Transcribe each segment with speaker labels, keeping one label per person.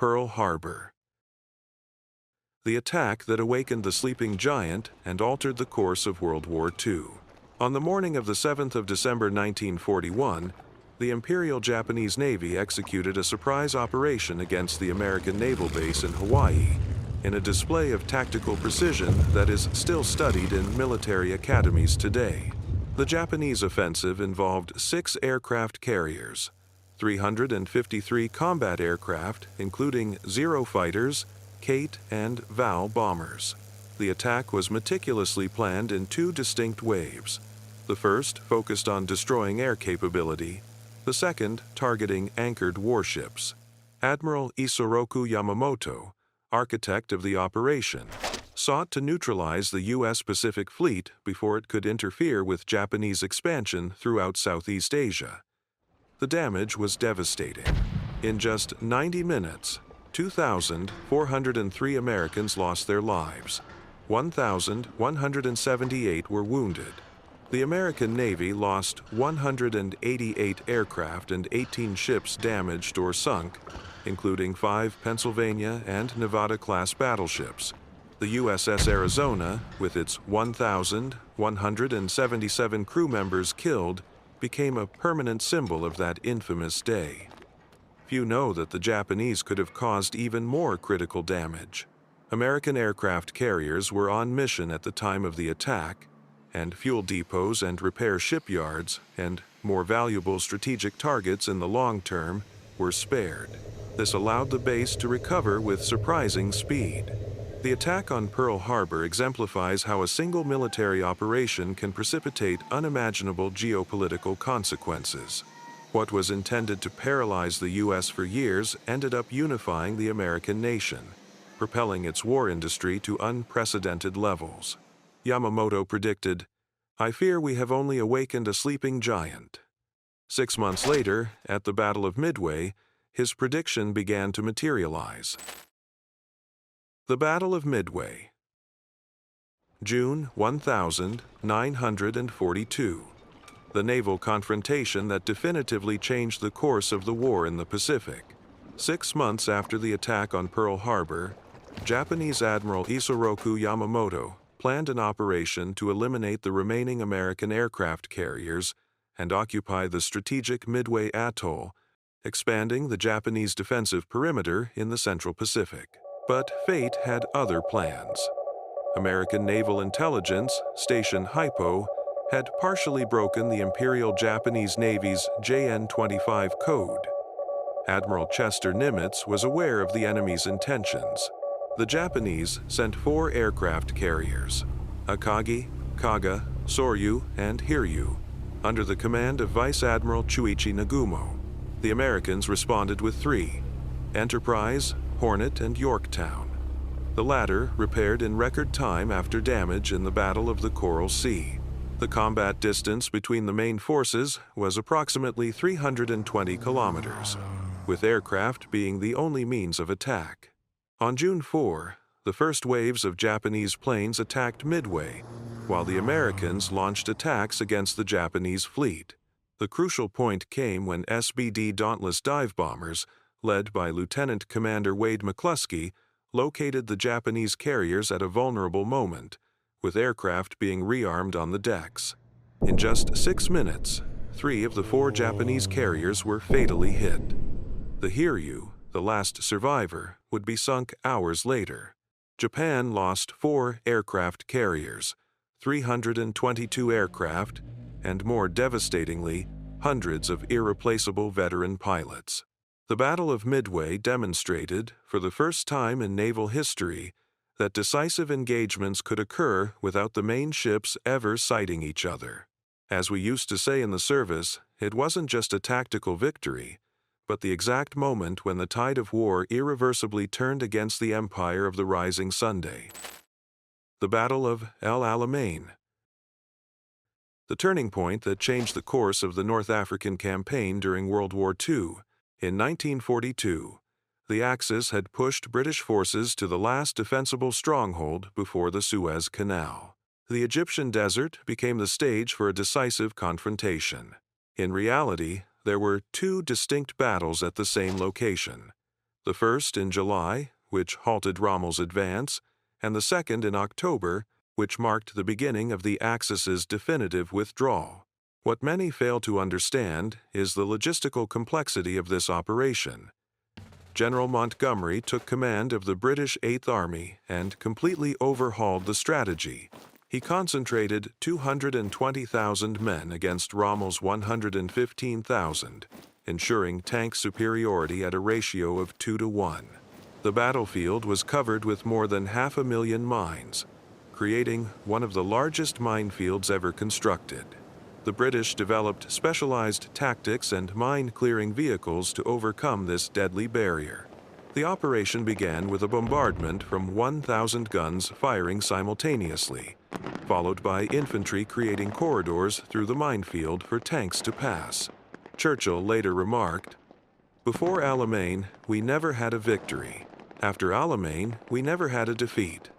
Speaker 1: Pearl Harbor. The attack that awakened the sleeping giant and altered the course of World War II. On the morning of the 7th of December 1941, the Imperial Japanese Navy executed a surprise operation against the American naval base in Hawaii, in a display of tactical precision that is still studied in military academies today. The Japanese offensive involved 6 aircraft carriers, 353 combat aircraft, including Zero fighters, Kate and Val bombers. The attack was meticulously planned in 2 distinct waves. The first focused on destroying air capability, the second targeting anchored warships. Admiral Isoroku Yamamoto, architect of the operation, sought to neutralize the U.S. Pacific Fleet before it could interfere with Japanese expansion throughout Southeast Asia. The damage was devastating. In just 90 minutes, 2,403 Americans lost their lives. 1,178 were wounded. The American Navy lost 188 aircraft and 18 ships damaged or sunk, including 5 Pennsylvania and Nevada-class battleships. The USS Arizona, with its 1,177 crew members killed, became a permanent symbol of that infamous day. Few know that the Japanese could have caused even more critical damage. American aircraft carriers were on mission at the time of the attack, and fuel depots and repair shipyards, and more valuable strategic targets in the long term, were spared. This allowed the base to recover with surprising speed. The attack on Pearl Harbor exemplifies how a single military operation can precipitate unimaginable geopolitical consequences. What was intended to paralyze the U.S. for years ended up unifying the American nation, propelling its war industry to unprecedented levels. Yamamoto predicted, "I fear we have only awakened a sleeping giant." 6 months later, at the Battle of Midway, his prediction began to materialize. The Battle of Midway. June 1942. The naval confrontation that definitively changed the course of the war in the Pacific. 6 months after the attack on Pearl Harbor, Japanese Admiral Isoroku Yamamoto planned an operation to eliminate the remaining American aircraft carriers and occupy the strategic Midway Atoll, expanding the Japanese defensive perimeter in the Central Pacific. But fate had other plans. American naval intelligence, Station Hypo, had partially broken the Imperial Japanese Navy's JN-25 code. Admiral Chester Nimitz was aware of the enemy's intentions. The Japanese sent 4 aircraft carriers, Akagi, Kaga, Soryu, and Hiryu, under the command of Vice Admiral Chuichi Nagumo. The Americans responded with 3, Enterprise, Hornet, and Yorktown. The latter repaired in record time after damage in the Battle of the Coral Sea. The combat distance between the main forces was approximately 320 kilometers, with aircraft being the only means of attack. On June 4, the first waves of Japanese planes attacked Midway, while the Americans launched attacks against the Japanese fleet. The crucial point came when SBD Dauntless dive bombers, led by Lieutenant Commander Wade McCluskey, located the Japanese carriers at a vulnerable moment, with aircraft being rearmed on the decks. In just 6 minutes, 3 of the 4 Japanese carriers were fatally hit. The Hiryu, the last survivor, would be sunk hours later. Japan lost 4 aircraft carriers, 322 aircraft, and more devastatingly, hundreds of irreplaceable veteran pilots. The Battle of Midway demonstrated, for the first time in naval history, that decisive engagements could occur without the main ships ever sighting each other. As we used to say in the service, it wasn't just a tactical victory, but the exact moment when the tide of war irreversibly turned against the empire of the rising Sunday. The Battle of El Alamein. The turning point that changed the course of the North African campaign during World War II. In 1942, the Axis had pushed British forces to the last defensible stronghold before the Suez Canal. The Egyptian desert became the stage for a decisive confrontation. In reality, there were 2 distinct battles at the same location. the first in July, which halted Rommel's advance, and the second in October, which marked the beginning of the Axis's definitive withdrawal. What many fail to understand is the logistical complexity of this operation. General Montgomery took command of the British Eighth Army and completely overhauled the strategy. He concentrated 220,000 men against Rommel's 115,000, ensuring tank superiority at a ratio of 2-to-1. The battlefield was covered with more than 500,000 mines, creating one of the largest minefields ever constructed. The British developed specialized tactics and mine-clearing vehicles to overcome this deadly barrier. The operation began with a bombardment from 1,000 guns firing simultaneously, followed by infantry creating corridors through the minefield for tanks to pass. Churchill later remarked, "Before Alamein, we never had a victory. After Alamein, we never had a defeat."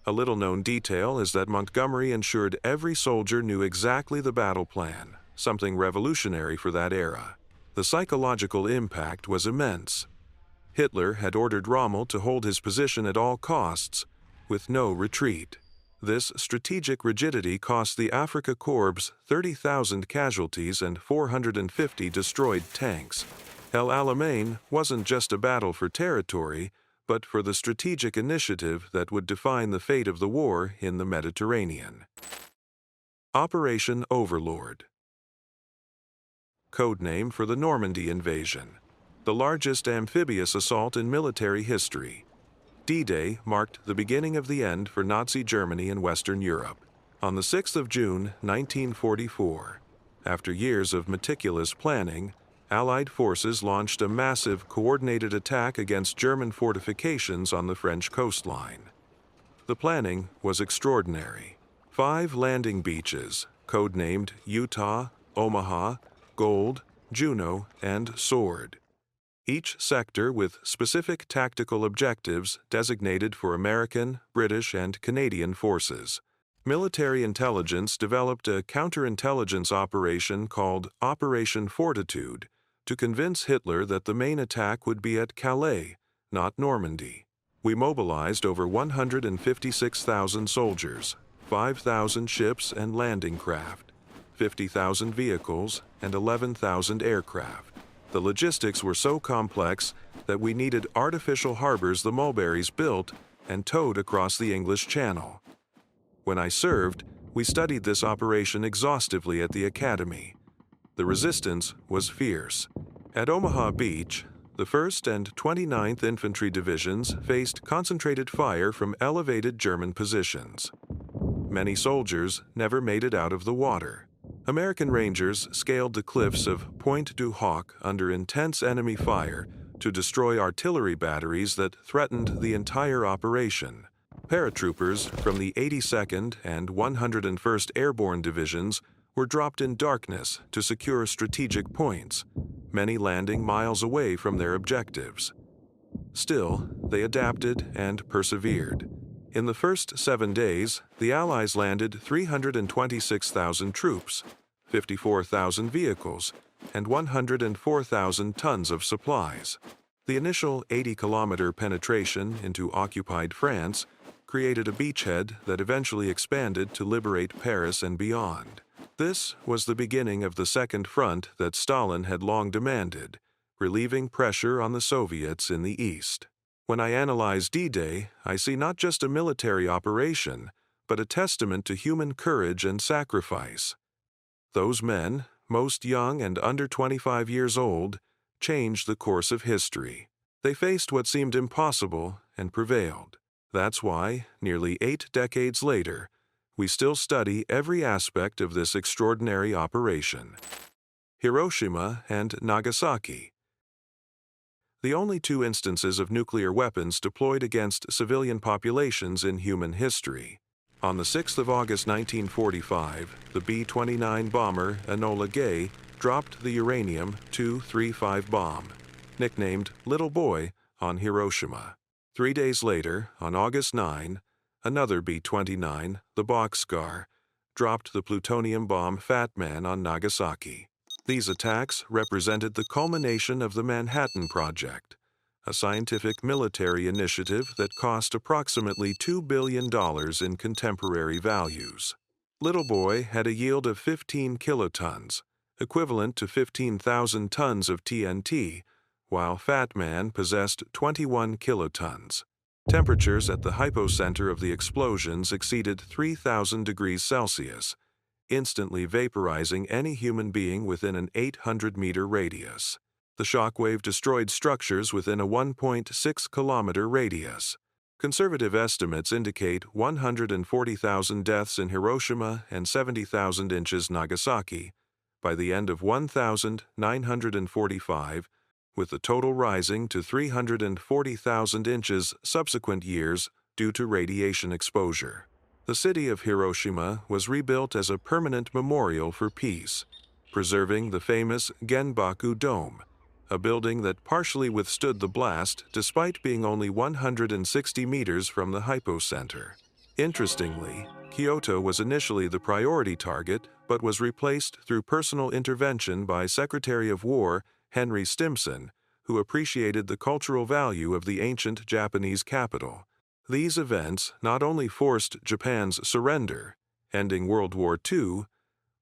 Speaker 1: A little-known detail is that Montgomery ensured every soldier knew exactly the battle plan, something revolutionary for that era. The psychological impact was immense. Hitler had ordered Rommel to hold his position at all costs, with no retreat. This strategic rigidity cost the Afrika Korps 30,000 casualties and 450 destroyed tanks. El Alamein wasn't just a battle for territory, but for the strategic initiative that would define the fate of the war in the Mediterranean. Operation Overlord. Codename for the Normandy invasion, the largest amphibious assault in military history. D-Day marked the beginning of the end for Nazi Germany in Western Europe. On the 6th of June, 1944, after years of meticulous planning, Allied forces launched a massive, coordinated attack against German fortifications on the French coastline. The planning was extraordinary. 5 landing beaches, codenamed Utah, Omaha, Gold, Juno, and Sword. Each sector with specific tactical objectives designated for American, British, and Canadian forces. Military intelligence developed a counterintelligence operation called Operation Fortitude to convince Hitler that the main attack would be at Calais, not Normandy. We mobilized over 156,000 soldiers, 5,000 ships and landing craft, 50,000 vehicles, and 11,000 aircraft. The logistics were so complex that we needed artificial harbors the Mulberrys built and towed across the English Channel. When I served, we studied this operation exhaustively at the Academy. The resistance was fierce. At Omaha Beach, the 1st and 29th Infantry Divisions faced concentrated fire from elevated German positions. Many soldiers never made it out of the water. American Rangers scaled the cliffs of Pointe du Hoc under intense enemy fire to destroy artillery batteries that threatened the entire operation. Paratroopers from the 82nd and 101st Airborne Divisions were dropped in darkness to secure strategic points, many landing miles away from their objectives. Still, they adapted and persevered. In the first 7 days, the Allies landed 326,000 troops, 54,000 vehicles, and 104,000 tons of supplies. The initial 80-kilometer penetration into occupied France created a beachhead that eventually expanded to liberate Paris and beyond. This was the beginning of the Second Front that Stalin had long demanded, relieving pressure on the Soviets in the East. When I analyze D-Day, I see not just a military operation, but a testament to human courage and sacrifice. Those men, most young and under 25 years old, changed the course of history. They faced what seemed impossible and prevailed. That's why, nearly 8 decades later, we still study every aspect of this extraordinary operation. Hiroshima and Nagasaki. The only 2 instances of nuclear weapons deployed against civilian populations in human history. On the 6th of August 1945, the B-29 bomber Enola Gay dropped the uranium-235 bomb, nicknamed Little Boy, on Hiroshima. 3 days later, on August 9, another B-29, the Bockscar, dropped the plutonium bomb Fat Man on Nagasaki. These attacks represented the culmination of the Manhattan Project, a scientific military initiative that cost approximately $2 billion in contemporary values. Little Boy had a yield of 15 kilotons, equivalent to 15,000 tons of TNT, while Fat Man possessed 21 kilotons. Temperatures at the hypocenter of the explosions exceeded 3,000 degrees Celsius, instantly vaporizing any human being within an 800-meter radius. The shockwave destroyed structures within a 1.6-kilometer radius. Conservative estimates indicate 140,000 deaths in Hiroshima and 70,000 in Nagasaki by the end of 1945, with the total rising to 340,000 inches subsequent years due to radiation exposure. The city of Hiroshima was rebuilt as a permanent memorial for peace, preserving the famous Genbaku Dome, a building that partially withstood the blast despite being only 160 meters from the hypocenter. Interestingly, Kyoto was initially the priority target but was replaced through personal intervention by Secretary of War Henry Stimson, who appreciated the cultural value of the ancient Japanese capital. These events not only forced Japan's surrender, ending World War II,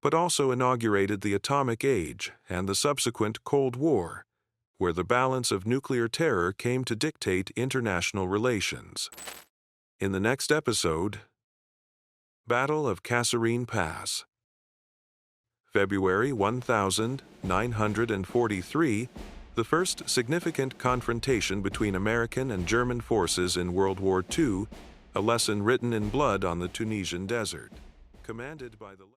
Speaker 1: but also inaugurated the atomic age and the subsequent Cold War, where the balance of nuclear terror came to dictate international relations. In the next episode, Battle of Kasserine Pass. February 1943, the first significant confrontation between American and German forces in World War II, a lesson written in blood on the Tunisian desert. Commanded by the